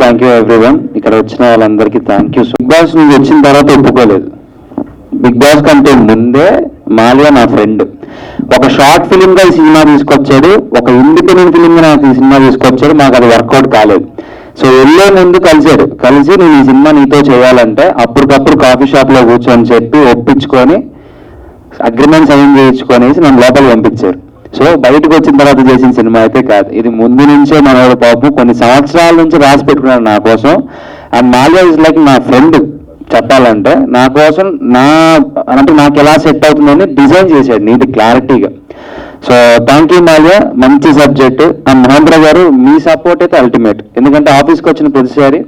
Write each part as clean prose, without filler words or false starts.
Thank you everyone. ఇక్కడ వచ్చిన వాళ్ళందరికీ థ్యాంక్ యూ. బిగ్ బాస్ నుంచి వచ్చిన తర్వాత ఒప్పుకోలేదు. బిగ్ బాస్ కంటే ముందే మాల్యా నా ఫ్రెండ్. ఒక షార్ట్ ఫిలిం గా ఈ సినిమా తీసుకొచ్చాడు, ఒక ఇండిపెండెంట్ ఫిలిం గా నాకు ఈ సినిమా తీసుకొచ్చాడు. మాకు అది వర్కౌట్ కాలేదు. సో వెళ్ళే ముందు కలిసి నేను ఈ సినిమా నీతో చేయాలంటే అప్పటికప్పుడు కాఫీ షాప్ లో కూర్చొని చెప్పి ఒప్పించుకొని అగ్రిమెంట్ సైన్ చేయించుకొనేసి నన్ను లోపలికి పంపించారు. సో బయటకు వచ్చిన తర్వాత చేసిన సినిమా అయితే కాదు, ఇది ముందు నుంచే మనోడు పాపం కొన్ని సంవత్సరాల నుంచి రాసి పెట్టుకున్నాడు నా కోసం. అండ్ మాల్యా ఇస్ లైక్ నా ఫ్రెండ్. చెప్పాలంటే నా కోసం అంటే నాకు ఎలా సెట్ అవుతుందని డిజైన్ చేశాడు నీట్ క్లారిటీగా. సో థ్యాంక్ యూ మాల్యా, మంచి సబ్జెక్ట్. అండ్ మహేంద్ర గారు మీ సపోర్ట్ అయితే అల్టిమేట్. ఎందుకంటే ఆఫీస్కి వచ్చిన ప్రతిసారి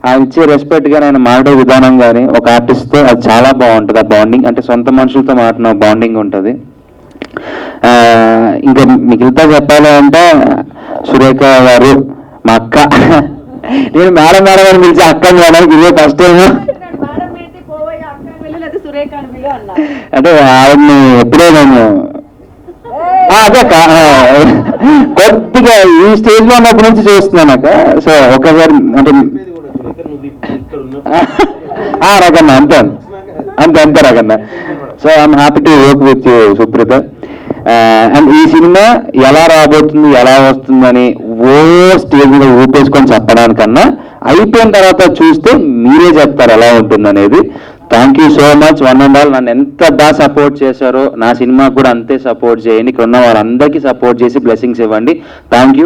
ఆయన ఇచ్చే రెస్పెక్ట్ కానీ ఆయన మాట్లాడే విధానం కానీ ఒక ఆర్టిస్ట్తో అది చాలా బాగుంటుంది. ఆ బాండింగ్ అంటే సొంత మనుషులతో మాట్లాడిన బాండింగ్ ఉంటుంది. ఇంకా మిగిలితే చెప్పాలి అంటే సురేఖ గారు మా అక్క. నేను మేడం మేడం అని పిలిచి అక్క మేడం ఇదే ఫస్ట్ టైం. అంటే ఆవిడని ఎప్పుడో నేను అదే కొద్దిగా ఈ స్టేజ్ లో ఉన్నప్పటి నుంచి చూస్తున్నాను అక్క. సో ఒకసారి అంటే రకన్న అంతే రకన్న. So I'm happy to work with you Supreetha. And ఈ సినిమా ఎలా రాబోతుంది ఎలా వస్తుందని స్టేజ్ మీద ఊపేసుకొని చెప్పడానికన్నా అయిపోయిన తర్వాత చూస్తే మీరే చెప్తారు ఎలా ఉంటుంది అనేది. Thank you so much one and all. నన్ను ఎంత బాగా సపోర్ట్ చేశారో నా సినిమా కూడా అంతే సపోర్ట్ చేయండి. ఇక్కడ ఉన్న వాళ్ళందరికీ సపోర్ట్ చేసి బ్లెస్సింగ్స్ ఇవ్వండి. Thank you.